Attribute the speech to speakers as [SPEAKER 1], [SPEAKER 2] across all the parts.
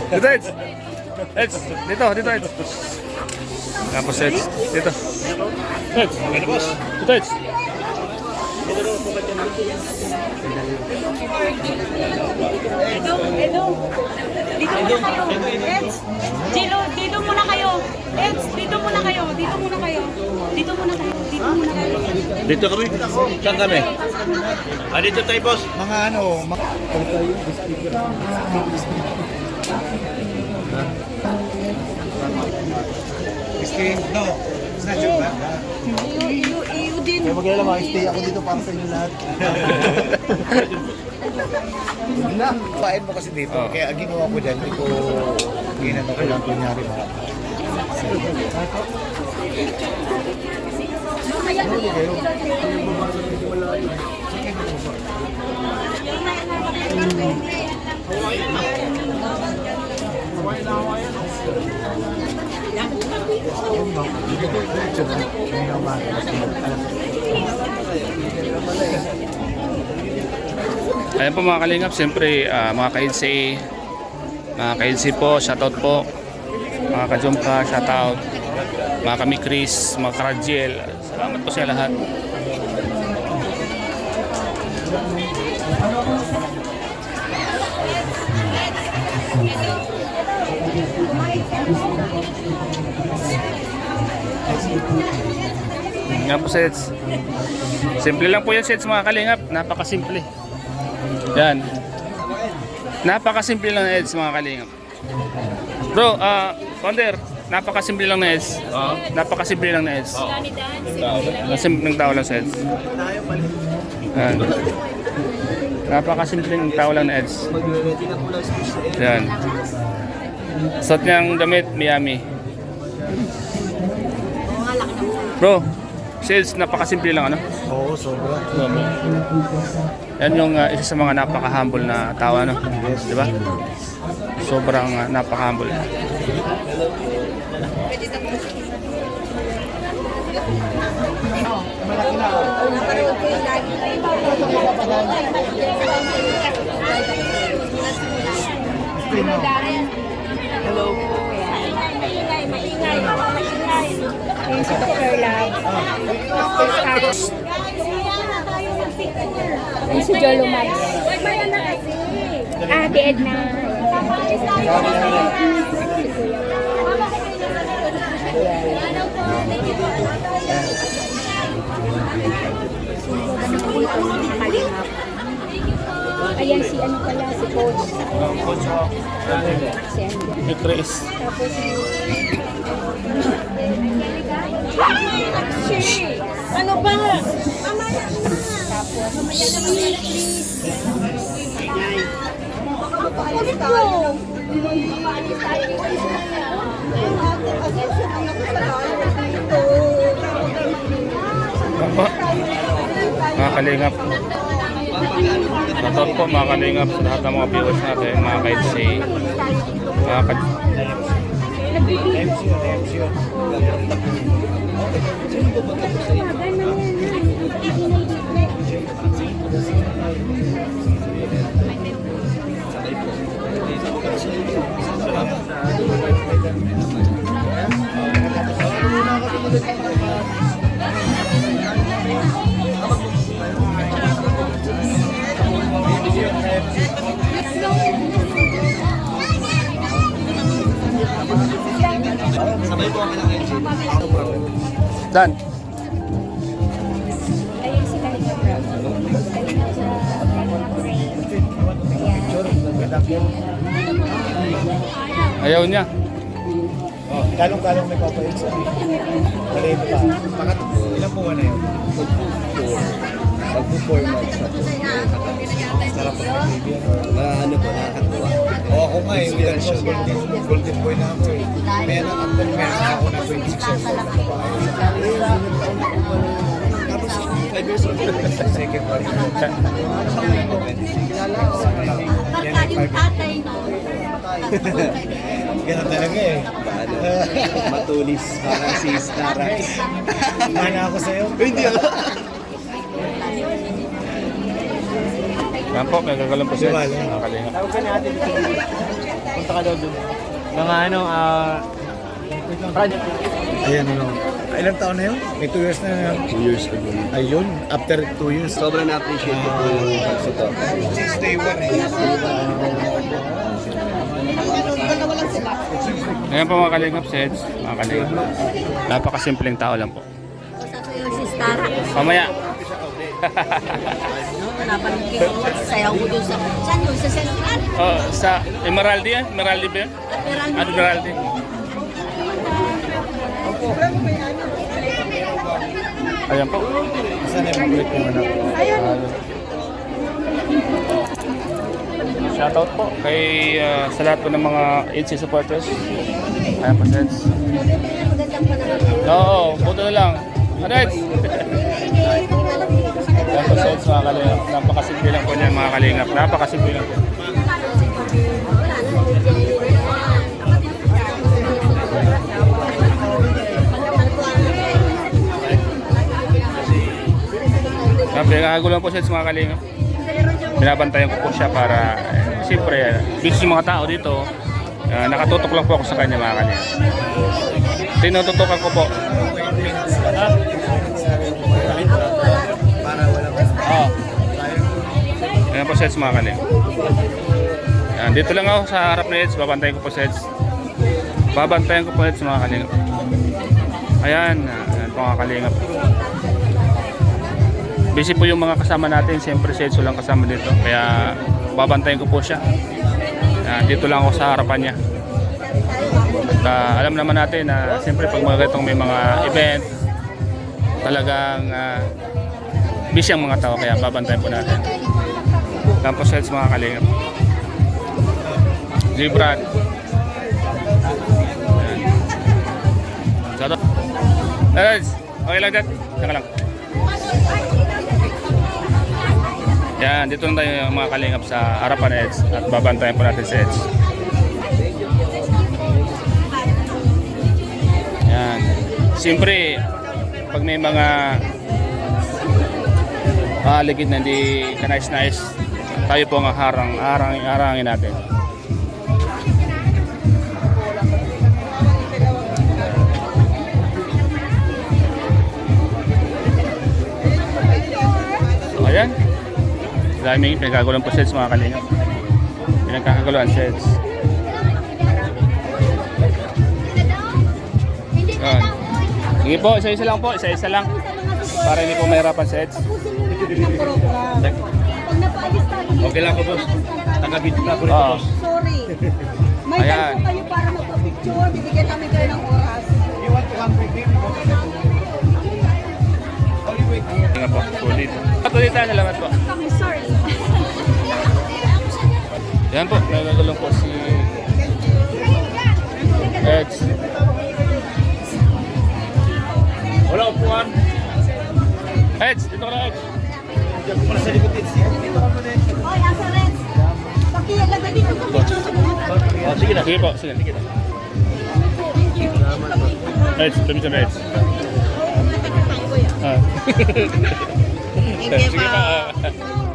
[SPEAKER 1] Dito, Eds. Eds, dito, Eds. Tapos, Eds, dito. Eds, dito, Eds.
[SPEAKER 2] Edo, dito muna kayo. Eds, Jilo, dito muna kayo. Eds, dito muna kayo. Dito muna kayo. Dito muna kayo. Dito muna kayo.
[SPEAKER 3] Dito kami? Saan kami? Ah, dito tayo, boss.
[SPEAKER 4] Mga ano, no, it's not your bad.
[SPEAKER 2] Iyo din.
[SPEAKER 4] Kaya mag-alala, mag-stay ako dito para sa inyo lahat. Pain mo kasi dito, kaya ang ginawa ko dyan, hindi ko ginano ko lang kunyari mo.
[SPEAKER 1] Ayan po mga kalingap, siyempre mga ka-EDC po, shoutout po. Mga ka-Jumka, shoutout. Mga kami Chris, mga ka-Radiel, salamat po sa lahat. Nga po sets. Simple lang po yan sets mga kalingap, napakasimple. Yan. Napakasimple lang na Eds mga kalingap. Bro, Founder, napakasimple lang na Eds. Napakasimple lang na Eds. Ng tao lang sa Eds. Yan. Napakasimple ng tao lang na Eds. Yan. Suot niyang damit, Miami. Bro, sales napakasimple lang ano?
[SPEAKER 4] Oo, sobra.
[SPEAKER 1] Yan yung isa sa mga napaka-humble na tao ano? Di ba? Sobrang napaka-humble.
[SPEAKER 2] Hello po. Maingay. Yung si Dr. Love. Yung si Jolo Max. Ate Edna. Ayan si ano pala, si Coach.
[SPEAKER 1] Coach Hawk.
[SPEAKER 2] Si Andy.
[SPEAKER 1] Si Chris.
[SPEAKER 2] Tapos si... Ano ba? Tapos... Ulit ko!
[SPEAKER 1] Mga kalingap. Shoutout po mga kalingap sa lahat ng mga viewers natin, mga ka-EDC. Dan.
[SPEAKER 2] Ayun si Kalinga Prab. Kalinga sa
[SPEAKER 1] Ayaw niya.
[SPEAKER 4] Oh, kalong-kalong may papayin sa maliit pa. Ilang buwan na yun?
[SPEAKER 3] Mag-4 months na po.
[SPEAKER 4] Sarap ang baby.
[SPEAKER 3] Ano po, nakakatuwa.
[SPEAKER 4] Oo, ako nga eh. Golden boy na ako eh. Meron ako na 26 years old na babae.
[SPEAKER 3] Tapos, 5 years old.
[SPEAKER 4] Second one. Yan ay 5 Ganun talaga eh.
[SPEAKER 3] Paano? Matulis para si Starax.
[SPEAKER 4] Mana ako sa'yo.
[SPEAKER 3] Hindi ako.
[SPEAKER 1] Yan po, may gagalang po sets. Mga kalingap.
[SPEAKER 3] Tawag ka ni ate dito. Punta ka daw doon. Mga ano, project.
[SPEAKER 4] Ayan, ano. Ilang taon na yun? May 2 years na yun.
[SPEAKER 3] 2 years ago.
[SPEAKER 4] Ayun, after 2 years.
[SPEAKER 3] Sobrang na-appreciate ko po yung pagsuto.
[SPEAKER 4] Since day one eh.
[SPEAKER 1] Ayan po mga kalingap sets. Mga kalingap. Napakasimpleng tao lang po.
[SPEAKER 2] Si Stara.
[SPEAKER 1] Mamaya.
[SPEAKER 2] Napanood ko sayaw ko doon sa... Saan yun? Sa Central?
[SPEAKER 1] Oh, sa Emeraldi yan? Emeraldi ba yan? Emeraldi. Ayan po.
[SPEAKER 4] Saan yung mag-break yung anak?
[SPEAKER 1] Shoutout po kay sa lahat po ng mga HC supporters. Ayan po sets. Oo, buto na lang. Alright. Ayan po sets mga kalingap. Napakasimple lang po niyan mga kalingap. Napakasimple lang po. Pinagago lang po sets mga kalingap. Binabantayan ko po siya para siyempre busy yung mga tao dito. Nakatutok lang po ako sa kanya mga kalingap. Tinututukan ko po. Ayan po sets mga kalingap. Dito lang ako sa harap na sets. Babantayan ko po sets. Babantayan ko po sets mga kalingap. Ayan po mga kalingap. Busy po yung mga kasama natin. Siyempre si Edso lang kasama dito. Kaya babantayan ko po siya. Dito lang ako sa harapan niya. At alam naman natin na siyempre pag mga ganitong may mga event, talagang busy ang mga tao. Kaya babantayan po natin. Tapos Edso mga kalingap. Gibran. Shoutout. Okay lang dyan. Saka lang. Yan, dito lang tayo mga kalingap sa harapan Eds at babantayan po natin si Eds. Yan. Siyempre, pag may mga ligid na hindi ka-nice, tayo po ang harangin natin. So, ayan. Daming pinagkaguluhan po sets mga kalingap. Pinagkakaguluhan sets. Yan. Sige po, isa-isa lang po. Isa-isa lang. Para hindi po mahirapan sets.
[SPEAKER 3] Okay lang po, boss. Taga-video na po rin,
[SPEAKER 1] Oo.
[SPEAKER 3] boss.
[SPEAKER 2] Sorry. May
[SPEAKER 1] Ayan.
[SPEAKER 2] time po kayo para magpa-picture. Bibigyan namin kayo ng oras.
[SPEAKER 4] You want to come with him?
[SPEAKER 1] Nga po, ulit. Patuloy tayo, salamat po.
[SPEAKER 2] Kami, sorry.
[SPEAKER 1] Yan po, nagagulong po si Eds.
[SPEAKER 3] Wala upuan.
[SPEAKER 1] Eds, dito ka na Eds.
[SPEAKER 3] Diyan ko pala sa likod, Eds.
[SPEAKER 2] Oy, asa Red? Pakiyalag na dito.
[SPEAKER 3] Oh, sige na.
[SPEAKER 1] Sige po, sige. Eds, tabi sa Eds. Sige pa.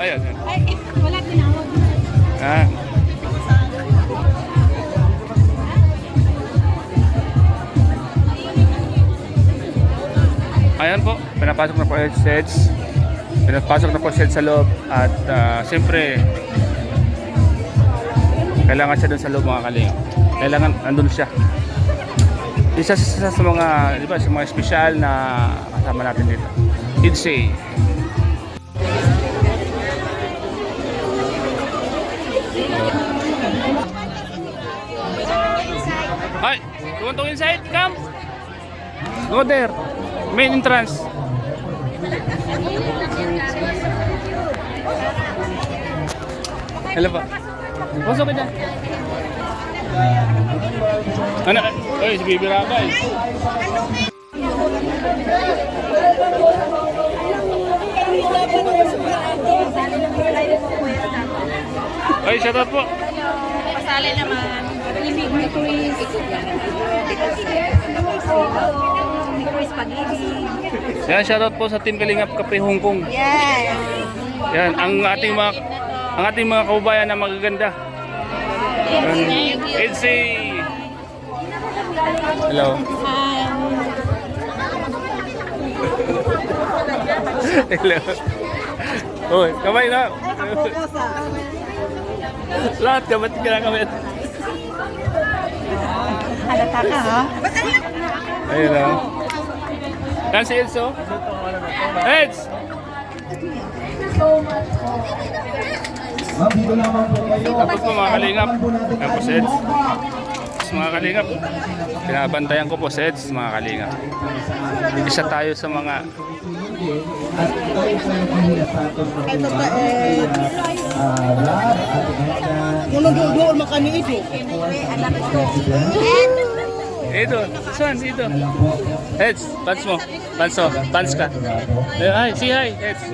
[SPEAKER 1] Ayun.
[SPEAKER 2] Ay, wala tinawag.
[SPEAKER 1] Ayan po, pinapasok na po sets. Pinapasok na po sets sa loob. At siyempre, kailangan siya doon sa loob mga kalingap. Kailangan andun siya. Isa sa mga, di ba, sa mga espesyal na kasama natin dito. Idsay. Hi, you want to inside? Come. Go there. Main entrance. Hello po. Pasok ka dyan. Ano? Ay, si Bibi Rabay. Ay, shoutout po.
[SPEAKER 2] Pasali naman. Ibig ni Chris. Ni Chris Pag-ibig.
[SPEAKER 1] Yan, shoutout po sa Team Kalingap Kape Hong Kong.
[SPEAKER 2] Yes.
[SPEAKER 1] Yan, ang ang ating mga kababayan na magaganda. Edsy! Hello. Hello. Oh, kamay na. Lahat kamat ka na kamay.
[SPEAKER 2] Halata ka, ha?
[SPEAKER 1] Ayun na. Yan si Eds, oh. Eds! Tapos po mga kalingap. Yan po si Eds. Tapos mga kalingap. Pinabantayan ko po si Eds, mga kalingap. Isa tayo sa mga
[SPEAKER 3] Doon makaniid eh.
[SPEAKER 1] Ito, saan? Dito. Eds, pants mo. Pants mo. Pants ka. Hi, say hi, Eds.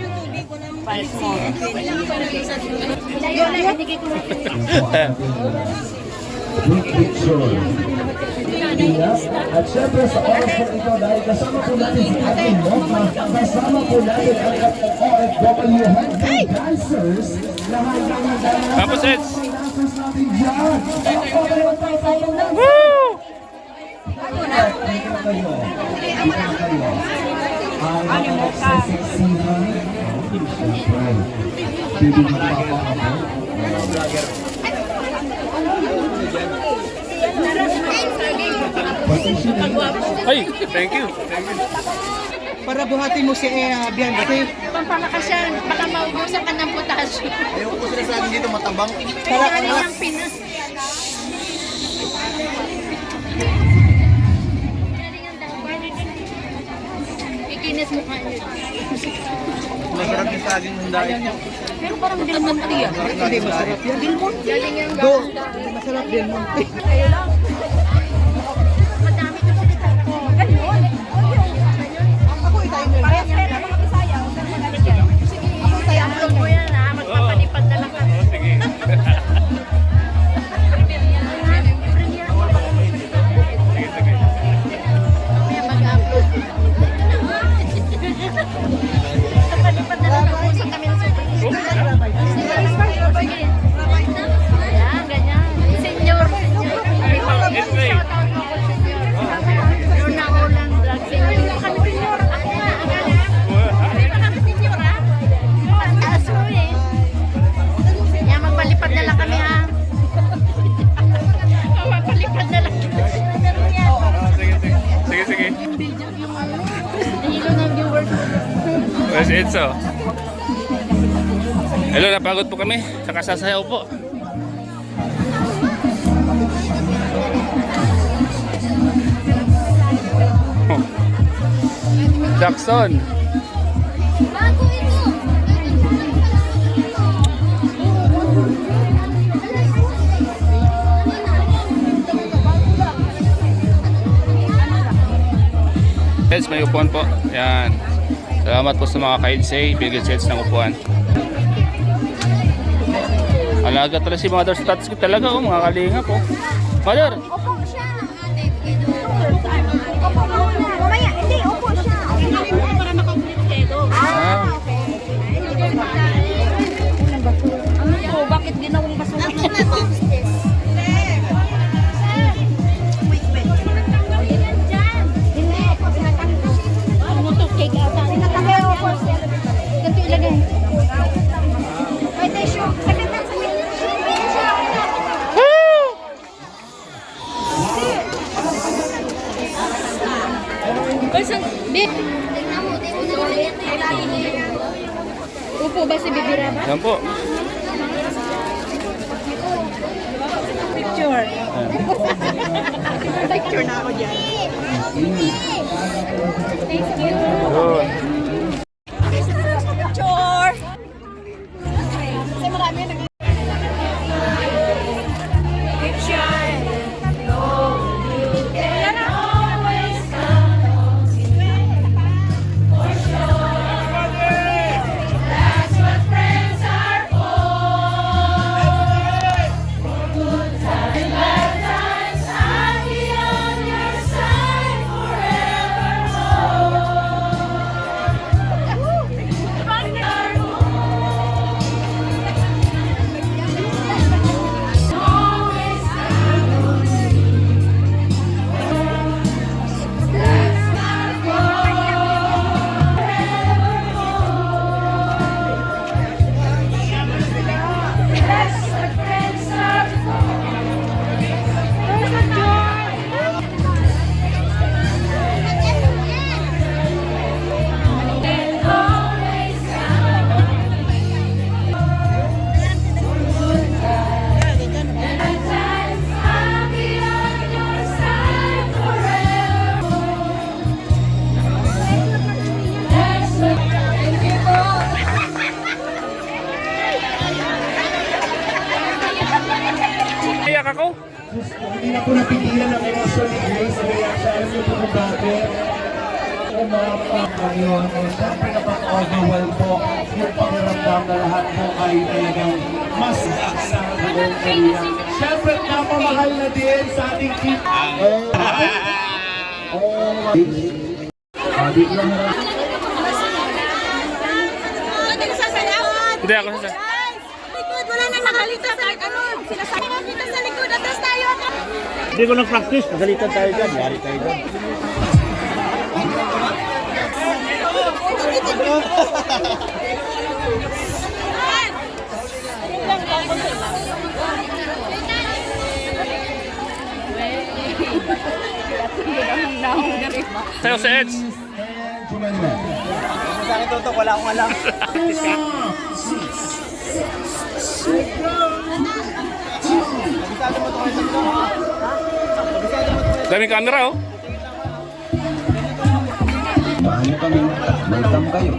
[SPEAKER 5] At syempre sa oras po ito dahil kasama po natin si ating Mokma, kasama po natin ang OFW Head Dancers na hanggang hanggang
[SPEAKER 1] Tapos Eds.
[SPEAKER 5] dancers natin dyan.
[SPEAKER 1] Woo!
[SPEAKER 5] Dito kayo. Ang mga nagsaseksihan, syempre, bibigyan pa ako.
[SPEAKER 1] Ay, thank you. Thank you.
[SPEAKER 3] Para buhatin mo si Bianca.
[SPEAKER 2] Pampalakas yan. Baka maubusan ka ng potasyo.
[SPEAKER 4] Ayaw ko sila sa akin dito matabang.
[SPEAKER 2] Kaya yung Pinas. Ikinis mo ka.
[SPEAKER 4] Masarap yung saging ng dahil.
[SPEAKER 2] Pero parang hindi naman tiya.
[SPEAKER 3] Hindi masarap yan.
[SPEAKER 2] Dilmon? Galing yung
[SPEAKER 3] Do, masarap din mo.
[SPEAKER 2] Kayo lang. Madami ko sa ganun.
[SPEAKER 3] Ako itayin mo.
[SPEAKER 2] Parehas kayo ng mga Bisaya. Huwag kang magalit yan. Sige, i-upload mo yan ha. Magpapalipad na lang kami.
[SPEAKER 1] Oh, sige. Sige, sige.
[SPEAKER 2] Mamaya mag-upload. Magpapalipad na lang kami. Usap kami ng super. Sige. Yan, ganyan. Senyor.
[SPEAKER 1] Edsy.
[SPEAKER 2] Shoutout mo ako, senyor. Pero naulan vlog. Senyor kami, senyor. Ako nga. Hindi pa kami senyor, ha? Pagtaas mo eh. Yan, magpalipad na lang kami, ha? Magpalipad na lang kami.
[SPEAKER 1] Sige, sige. Sige, sige.
[SPEAKER 2] Nahilo ng viewers.
[SPEAKER 1] Where's Edso? Hello, napagod po kami. Saka sasayaw po. Jackson.
[SPEAKER 2] Bago ito.
[SPEAKER 1] Yes, may upuan po. Yan. Salamat po sa mga ka-Edsy. Bigyan sets ng upuan. Alaga talaga si Mother Stats talaga, oh, mga kalinga po. Mother!
[SPEAKER 2] Opo siya. Opo muna. Mamaya, hindi. Opo siya. Para makakulit kayo.
[SPEAKER 1] Ah.
[SPEAKER 2] Ano po? Bakit ginawang basura? Ganito ilagay. May tissue. Saglit lang. Person, Bip. Upo ba si Bibira ba?
[SPEAKER 1] Yan po.
[SPEAKER 3] Picture.
[SPEAKER 1] Yan.
[SPEAKER 3] Picture na ako dyan.
[SPEAKER 1] Yun.
[SPEAKER 2] Picture! Kasi marami na
[SPEAKER 1] iyak ako.
[SPEAKER 5] Hindi na po napigilan ang emosyon ni Grace. Alam niyo po kung bakit. Umapak ngayon. Siyempre napaka-overwhelm po yung pakiramdam na lahat po ay talagang mas sa buong kanya. Siyempre napamahal na din sa ating team. Bigla na lang.
[SPEAKER 1] Hindi ako sa...
[SPEAKER 2] Likod, wala nang nakalita sa ano. Sinasabi nga kita sa likod. Atras tayo.
[SPEAKER 3] Hindi ko nag-practice. Pagalitan tayo dyan. Yari tayo dyan.
[SPEAKER 1] Sa'yo sa Eds.
[SPEAKER 3] Sa akin tutok, wala akong alam. Kabisado mo ito kayo sa ito. Kabisado mo ito kayo.
[SPEAKER 1] Daming camera oh.
[SPEAKER 5] Paano kami? Welcome kayo.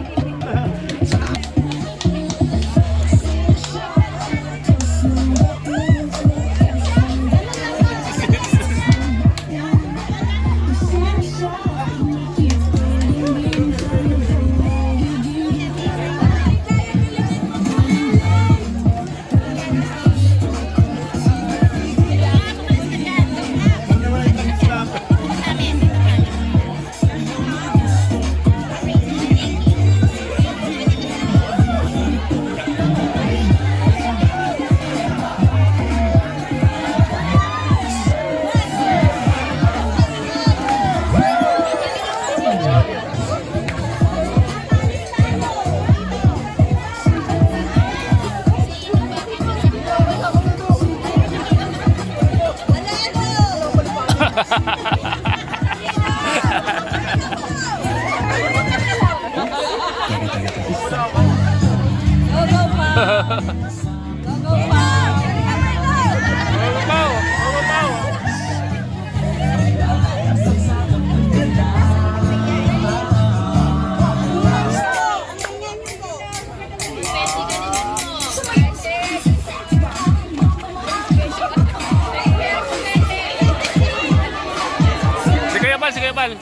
[SPEAKER 1] Sige Bal.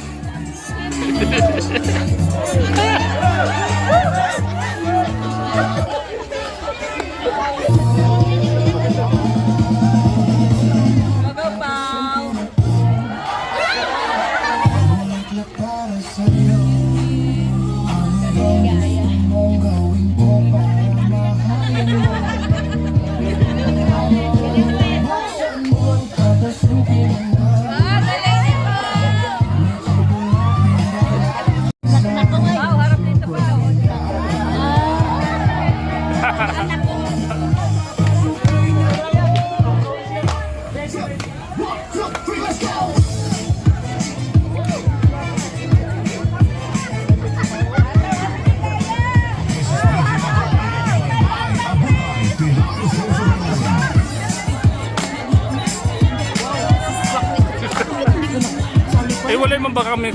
[SPEAKER 1] Eh wala man ba kami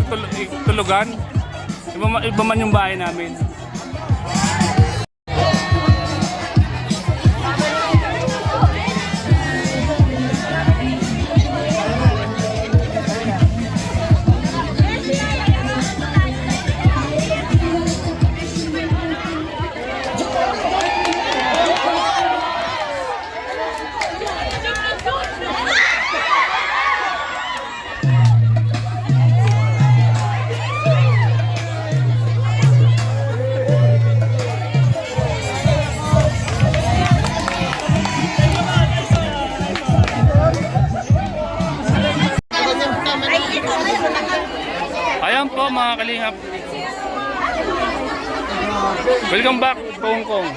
[SPEAKER 1] tulugan? Iba man yung bahay namin. Ayan po mga kalingap. Welcome back to Hong Kong.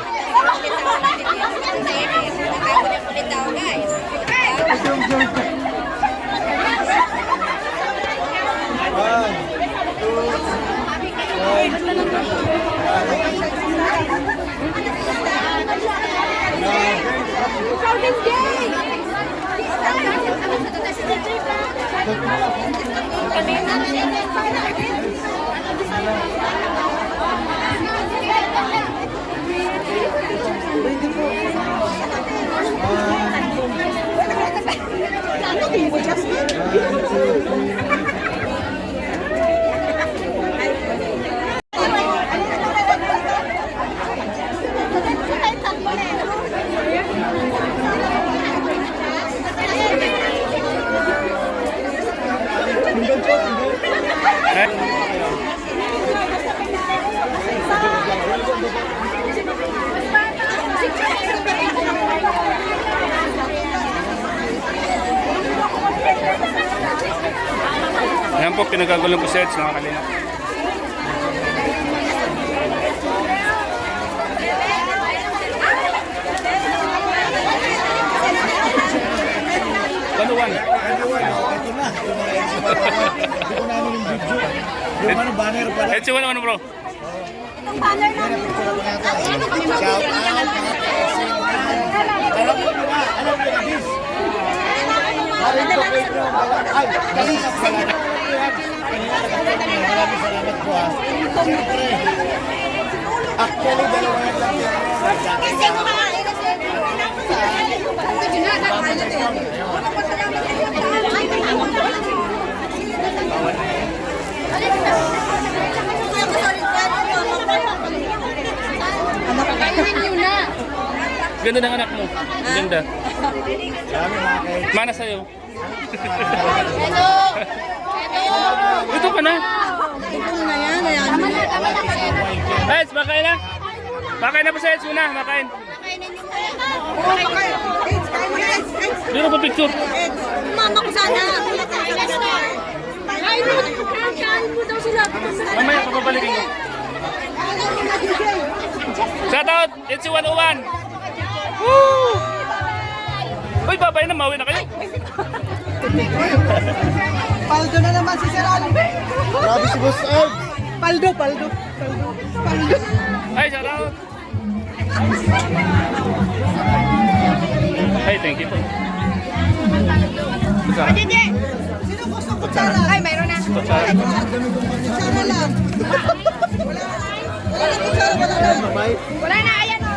[SPEAKER 1] Yan po, pinagagulong ko sets mga kalingap. Kanuwan.
[SPEAKER 4] Ito na. Hindi ko namin yung video. Yung ano, banner pala.
[SPEAKER 1] Let's see ano bro.
[SPEAKER 4] Shout out. Alam mo na. Alam mo na, bis. Alam ko kayo bro. Ay, kanina pala. Maraming salamat po ha. Siyempre. Actually, dalawa yan lang yan.
[SPEAKER 2] Kasi kumakain kasi.
[SPEAKER 1] Ganda ng anak mo. Ganda. Mana sa'yo.
[SPEAKER 2] Hello! Hello!
[SPEAKER 1] Ito ka na.
[SPEAKER 2] Ito na yan. Tama na, tama na.
[SPEAKER 1] Guys, makain na. Makain na po sets muna. Makain. Hindi na pa picture.
[SPEAKER 2] Mama ko sana. Ay, kain mo daw sila.
[SPEAKER 1] Mamaya, papabalikin ko. Shout out! It's 101! Woo! Uy, babay na, mauwi na kayo.
[SPEAKER 6] Paldo na naman si Sir Ali.
[SPEAKER 4] Grabe si Boss Ed.
[SPEAKER 6] Paldo.
[SPEAKER 1] Ay, shout out! Ay, thank you po. Kutsara.
[SPEAKER 6] Sino gusto kutsara? Ay, mayroon na.
[SPEAKER 1] Kutsara.
[SPEAKER 6] Kutsara lang. Wala na kutsara, wala na.
[SPEAKER 2] Wala na, ayan o.